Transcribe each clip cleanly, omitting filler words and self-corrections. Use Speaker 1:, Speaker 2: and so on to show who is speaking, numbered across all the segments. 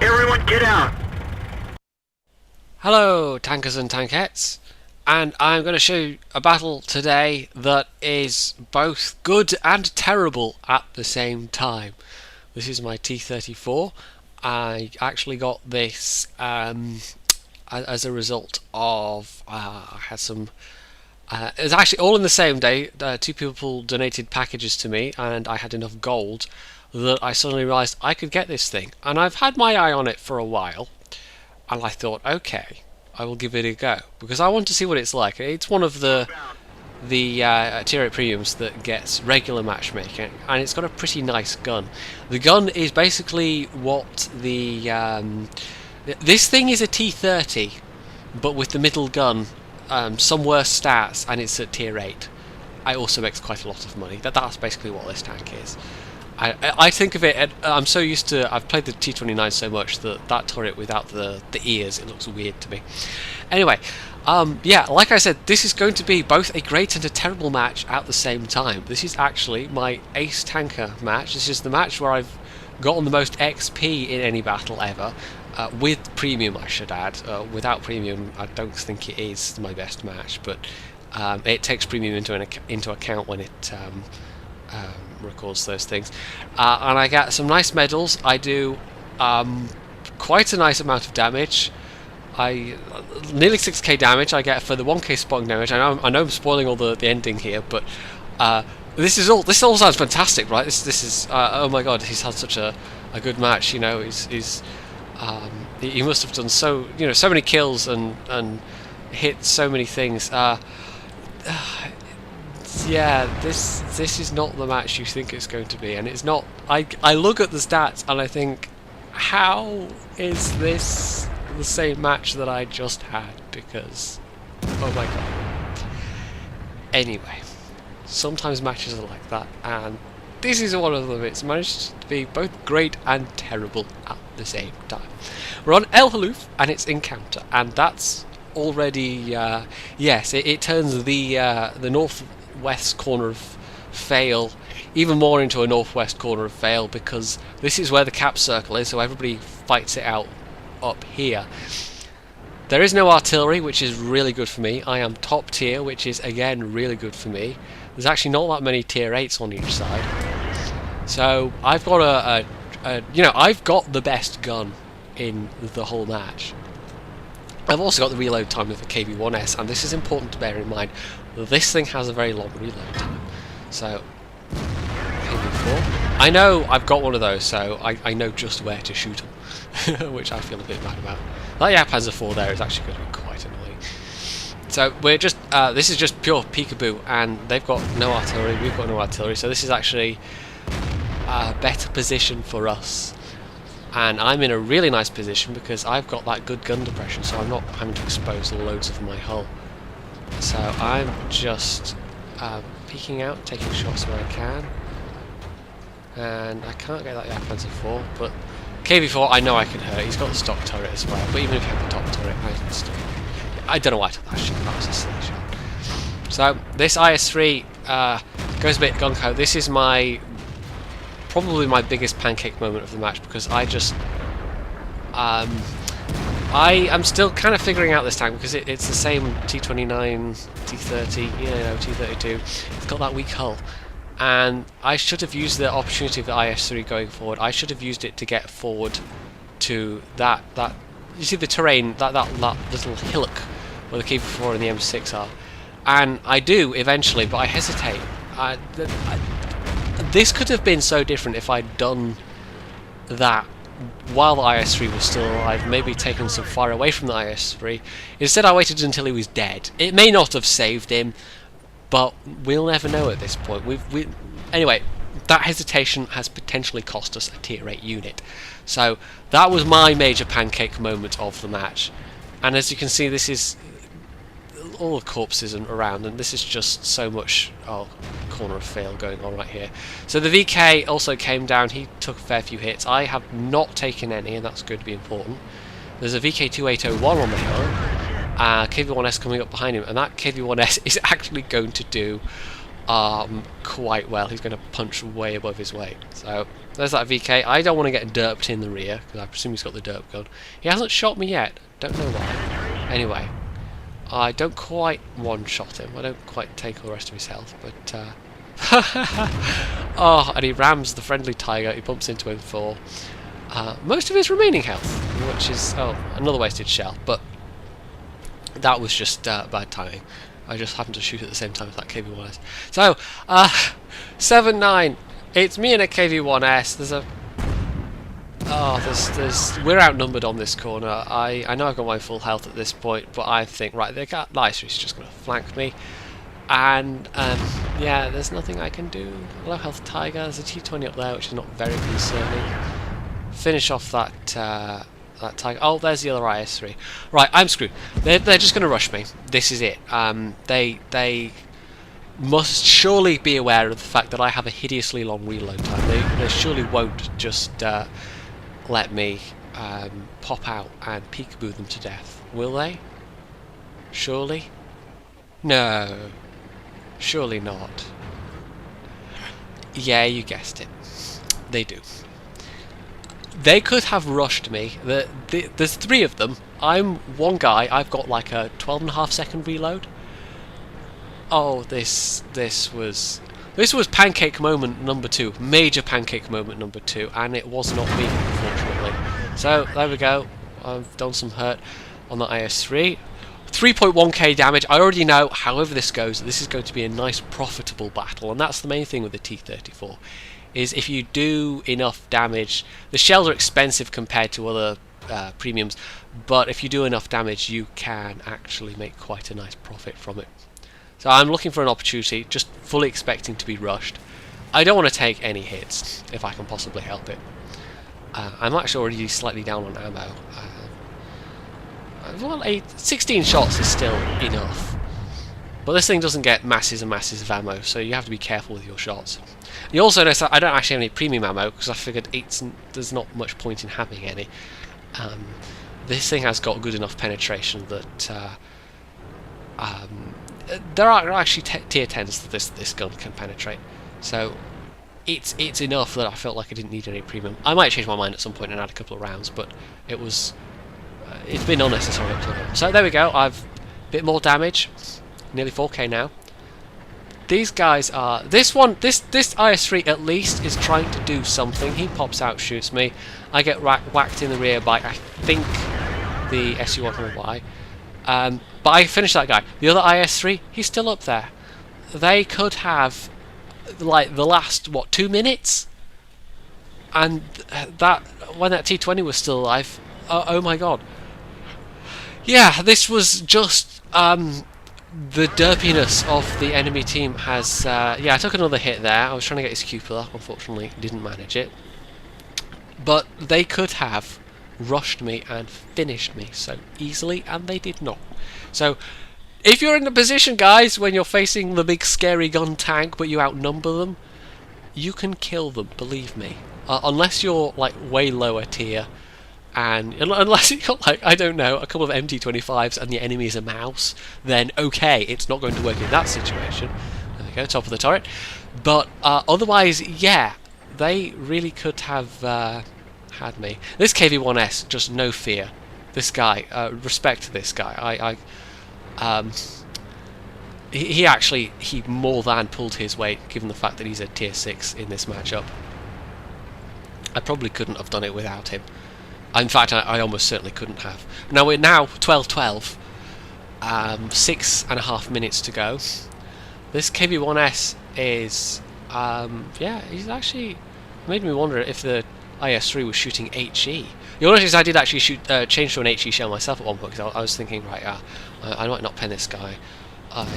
Speaker 1: Everyone get out!
Speaker 2: Hello tankers and tankettes, and I'm going to show you a battle today that is both good and terrible at the same time. This is my T34. I actually got this as a result of I had some it was actually all in the same day. Two people donated packages to me and I had enough gold that I suddenly realised I could get this thing, and I've had my eye on it for a while. And I thought, okay, I will give it a go because I want to see what it's like. It's one of the tier 8 premiums that gets regular matchmaking, and it's got a pretty nice gun. The gun is basically what this thing is a T30, but with the middle gun, some worse stats, and it's at tier 8. It also makes quite a lot of money. That's basically what this tank is. I think of it, I'm so used to, I've played the T29 so much that turret without the ears, it looks weird to me. Anyway, yeah, like I said, this is going to be both a great and a terrible match at the same time. This is actually my Ace Tanker match. This is the match where I've gotten the most XP in any battle ever, with premium I should add. Without premium I don't think it is my best match, but it takes premium into account when it records those things, and I get some nice medals. I do quite a nice amount of damage. Nearly 6k damage I get for the 1k spotting damage. I know I'm spoiling all the ending here, but this all sounds fantastic, right? This is oh my god, he's had such a good match. You know, he must have done so many kills and hit so many things. Yeah, this is not the match you think it's going to be, and it's not. I look at the stats and I think, how is this the same match that I just had? Because, oh my god. Anyway, sometimes matches are like that, and this is one of them. It's managed to be both great and terrible at the same time. We're on Halluf and it's Encounter, and that's already yes, it turns the northwest corner of Fail even more into a northwest corner of Fail, because this is where the cap circle is, so everybody fights it out up here. There is no artillery, which is really good for me. I am top tier, which is again really good for me. There's actually not that many tier 8s on each side, so I've got I've got the best gun in the whole match. I've also got the reload time of the KV-1S, and this is important to bear in mind. This thing has a very long reload time. So, KV-4. I know I've got one of those, so I know just where to shoot them, which I feel a bit bad about. That Panzer 4 there is actually going to be quite annoying. So we're just, this is just pure peekaboo, and they've got no artillery, we've got no artillery, so this is actually a better position for us. And I'm in a really nice position because I've got that good gun depression, so I'm not having to expose loads of my hull. So I'm just peeking out, taking shots where I can. And I can't get that Panzer 4, but KV-4 I know I can hurt. He's got the stock turret as well, but even if you have the top turret, I don't know why I took that shot. That was a silly shot. So this IS-3 goes a bit gung-ho. This is probably my biggest pancake moment of the match, because I am still kind of figuring out this tank, because it's the same T29, T30, T32. It's got that weak hull, and I should have used the opportunity of the IS-3 going forward. I should have used it to get forward to that you see the terrain, that little hillock where the KV-4 and the M6 are, and I do eventually, but I hesitate. This could have been so different if I'd done that while the IS-3 was still alive, maybe taken some fire away from the IS-3. Instead I waited until he was dead. It may not have saved him, but we'll never know at this point. Anyway, that hesitation has potentially cost us a tier 8 unit. So that was my major pancake moment of the match. And as you can see, this is all the corpses around, and this is just so much corner of Fail going on right here. So the VK also came down. He took a fair few hits. I have not taken any, and that's going to be important. There's a VK2801 on the hill, KV-1S coming up behind him, and that KV-1S is actually going to do quite well. He's going to punch way above his weight. So there's that VK. I don't want to get derped in the rear because I presume he's got the derp gun. He hasn't shot me yet. Don't know why. Anyway, I don't quite one-shot him. I don't quite take all the rest of his health, but oh, and he rams the friendly tiger. He bumps into him for most of his remaining health, which is another wasted shell. But that was just bad timing. I just happened to shoot at the same time as that KV-1S. So, 7-9. It's me and a KV-1S. There's a... we're outnumbered on this corner. I know I've got my full health at this point, but I think, right, the Icery's just going to flank me. And, yeah, there's nothing I can do. Low health Tiger. There's a T20 up there, which is not very concerning. Finish off that Tiger. Oh, there's the other IS-3. Right, I'm screwed. They're just going to rush me. This is it. They must surely be aware of the fact that I have a hideously long reload time. They surely won't just let me pop out and peekaboo them to death. Will they? Surely? No. Surely not. Yeah, you guessed it. They do. They could have rushed me. There's three of them. I'm one guy. I've got like a 12.5 second reload. Oh, this was pancake moment number 2. Major pancake moment number 2, and it was not me, unfortunately. So there we go. I've done some hurt on the IS-3. 3.1k damage. I already know, however this goes, this is going to be a nice profitable battle, and that's the main thing with the T34. Is if you do enough damage, the shells are expensive compared to other premiums, but if you do enough damage you can actually make quite a nice profit from it. So I'm looking for an opportunity, just fully expecting to be rushed. I don't want to take any hits if I can possibly help it. I'm actually already slightly down on ammo. Well, 16 shots is still enough. But this thing doesn't get masses and masses of ammo, so you have to be careful with your shots. You also notice that I don't actually have any premium ammo, because I figured there's not much point in having any. This thing has got good enough penetration that there are actually tier 10s that this gun can penetrate. So it's enough that I felt like I didn't need any premium. I might change my mind at some point and add a couple of rounds, but it's been unnecessary up to now. So there we go. I've a bit more damage. Nearly 4k now. These guys are... This IS-3 at least is trying to do something. He pops out, shoots me. I get whacked in the rear by, I think, the SU-100Y. But I finished that guy. The other IS-3, he's still up there. They could have, like, the last, 2 minutes? And that... when that T20 was still alive... Oh my god. Yeah, this was just... the derpiness of the enemy team has... yeah, I took another hit there. I was trying to get his cupola. Unfortunately, didn't manage it. But they could have rushed me and finished me so easily, and they did not. So, if you're in the position, guys, when you're facing the big scary gun tank, but you outnumber them, you can kill them, believe me. Unless you're, like, way lower tier. And unless you've got, like, I don't know, a couple of MT25s and the enemy is a mouse, then okay, it's not going to work in that situation. There we go, top of the turret. But otherwise, yeah, they really could have had me. This KV-1S, just no fear. This guy, respect to this guy. He more than pulled his weight, given the fact that he's a tier 6 in this matchup. I probably couldn't have done it without him. In fact, I almost certainly couldn't have. Now we're 12-12. 6.5 minutes to go. This KV-1S is... yeah, he's actually made me wonder if the IS-3 was shooting HE. You'll notice I did actually change to an HE shell myself at one point, because I was thinking, right, I might not pen this guy. I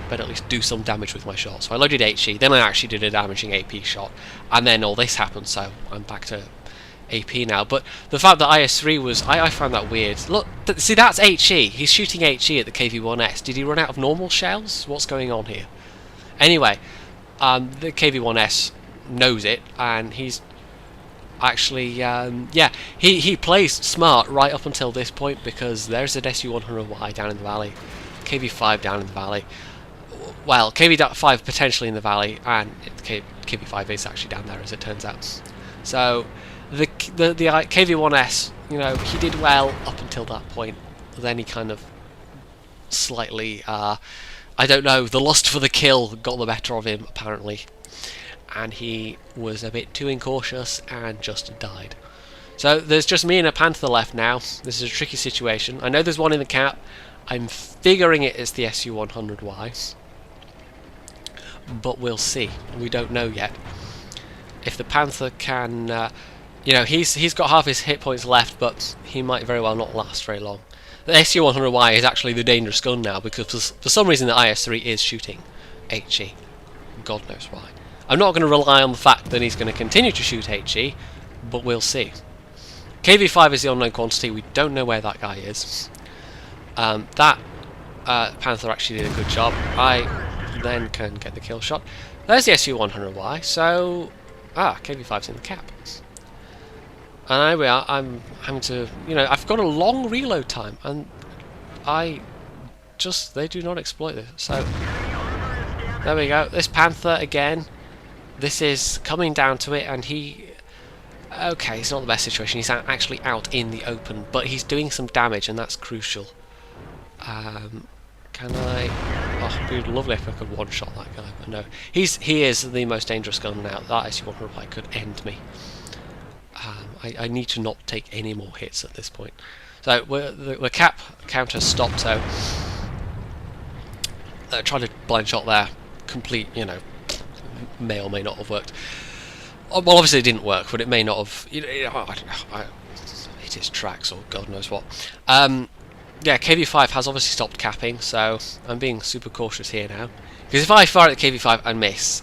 Speaker 2: better at least do some damage with my shot. So I loaded HE, then I actually did a damaging AP shot, and then all this happened, so I'm back to AP now. But the fact that IS-3 was... I found that weird. Look, see, that's HE. He's shooting HE at the KV-1S. Did he run out of normal shells? What's going on here? Anyway, the KV-1S knows it, and he's actually... yeah, he plays smart right up until this point, because there's an SU-100Y down in the valley, KV-5 down in the valley. well, KV5 potentially in the valley, and KV5 is actually down there, as it turns out. So the KV1S, you know, he did well up until that point. Then he kind of slightly, I don't know, the lust for the kill got the better of him apparently, and he was a bit too incautious and just died. So there's just me and a Panther left now. This is a tricky situation. I know there's one in the cap. I'm figuring it is the SU-100Y, but we'll see. We don't know yet. If the Panther can, you know, he's got half his hit points left, but he might very well not last very long. The SU-100Y is actually the dangerous gun now, because for some reason the IS-3 is shooting HE. God knows why. I'm not going to rely on the fact that he's going to continue to shoot HE, but we'll see. KV5 is the unknown quantity. We don't know where that guy is. That Panther actually did a good job. I then can get the kill shot. There's the SU-100Y, so... KV5's in the cap. And there we are. I'm having to... You know, I've got a long reload time, and they do not exploit this. So, there we go. This Panther, again, this is coming down to it, and he... Okay, it's not the best situation. He's actually out in the open, but he's doing some damage, and that's crucial. Can I... Oh, it'd be lovely if I could one-shot that guy, but no. He is the most dangerous gun now. That SU-100Y could end me. I need to not take any more hits at this point. So, the cap counter stopped, so... Trying to blind shot there. Complete, you know, may or may not have worked. Well, obviously it didn't work, but it may not have... You know, I don't know. It is tracks or God knows what. Yeah, KV5 has obviously stopped capping, so I'm being super cautious here now. Because if I fire at the KV5 and miss,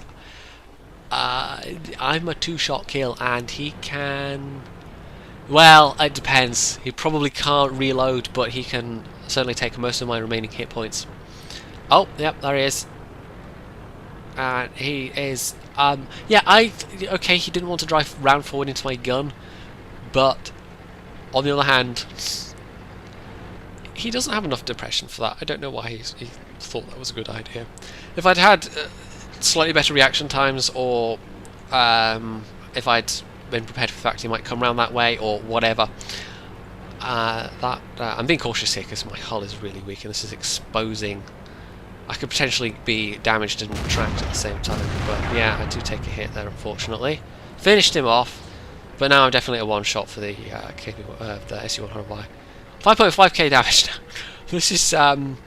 Speaker 2: I'm a two-shot kill, and he can... Well, it depends. He probably can't reload, but he can certainly take most of my remaining hit points. Oh, yep, there he is. And he is... yeah, okay, he didn't want to drive round forward into my gun, but on the other hand, he doesn't have enough depression for that. I don't know why he thought that was a good idea. If I'd had slightly better reaction times, or if I'd been prepared for the fact he might come around that way, or whatever, I'm being cautious here because my hull is really weak and this is exposing... I could potentially be damaged and tracked at the same time, but yeah, I do take a hit there, unfortunately. Finished him off, but now I'm definitely a one-shot for the the SU-100Y. 5.5k damage now. This is, I don't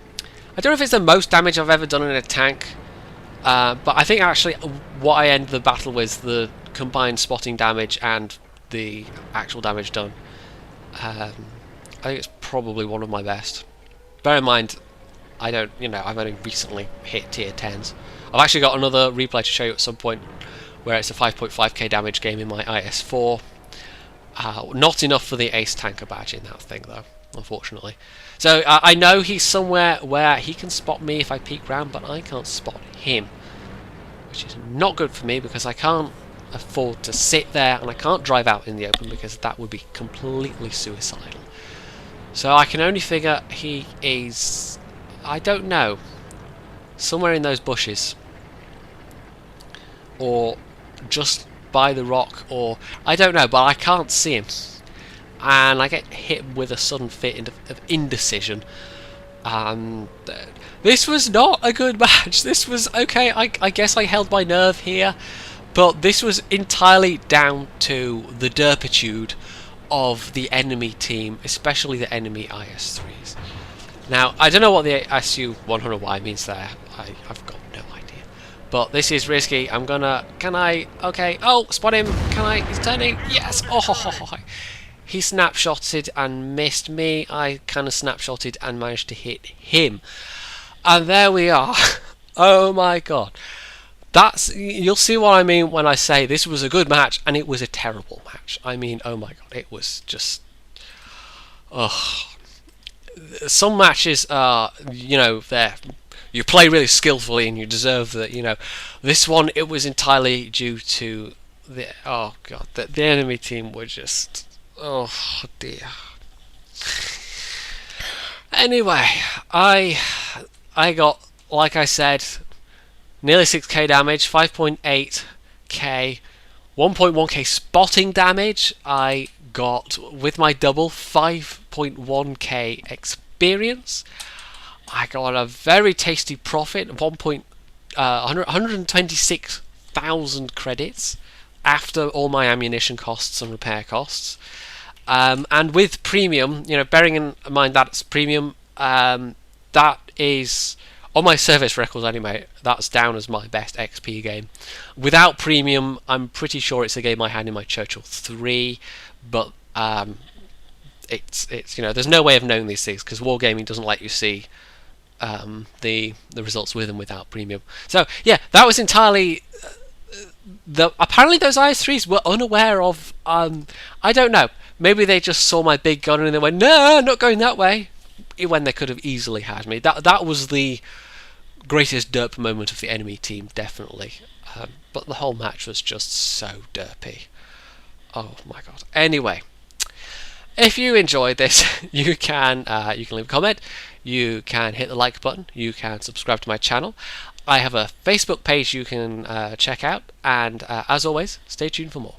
Speaker 2: know if it's the most damage I've ever done in a tank, but I think actually what I ended the battle with, the combined spotting damage and the actual damage done, I think it's probably one of my best. Bear in mind, I don't, you know, I've only recently hit tier 10s. I've actually got another replay to show you at some point where it's a 5.5k damage game in my IS-4. Not enough for the Ace Tanker badge in that thing though, unfortunately. So I know he's somewhere where he can spot me if I peek round, but I can't spot him, which is not good for me because I can't afford to sit there and I can't drive out in the open because that would be completely suicidal. So I can only figure he is... I don't know, somewhere in those bushes, or just by the rock, or I don't know, but I can't see him, and I get hit with a sudden fit of indecision. This was not a good match. This was okay. I guess I held my nerve here, but this was entirely down to the derpitude of the enemy team, especially the enemy IS-3s. Now, I don't know what the SU-100Y means there. I've got no idea. But this is risky. I'm gonna... Can I... Okay. Oh, spot him. Can I... He's turning. Yes. Oh, he snapshotted and missed me. I kind of snapshotted and managed to hit him. And there we are. Oh my god. That's... You'll see what I mean when I say this was a good match and it was a terrible match. I mean, oh my god. It was just... Ugh. Some matches are, you know, you play really skillfully and you deserve that, you know. This one, it was entirely due to the, oh god, the enemy team were just, oh dear. Anyway, I got, like I said, nearly 6k damage, 5.8k, 1.1k spotting damage. I got, with my double, 5.1k experience. I got a very tasty profit of 126,000 credits after all my ammunition costs and repair costs. And with premium, bearing in mind that's premium, that is, on my service records anyway, that's down as my best XP game. Without premium, I'm pretty sure it's a game I had in my Churchill 3, but it's there's no way of knowing these things because Wargaming doesn't let you see the results with and without premium. So yeah, that was entirely. Apparently those IS3s were unaware of. I don't know. Maybe they just saw my big gun and they went, "No, not going that way," when they could have easily had me. That was the greatest derp moment of the enemy team, definitely. But the whole match was just so derpy. Oh my god. Anyway, if you enjoyed this, you can leave a comment, you can hit the like button, you can subscribe to my channel. I have a Facebook page you can check out, and as always, stay tuned for more.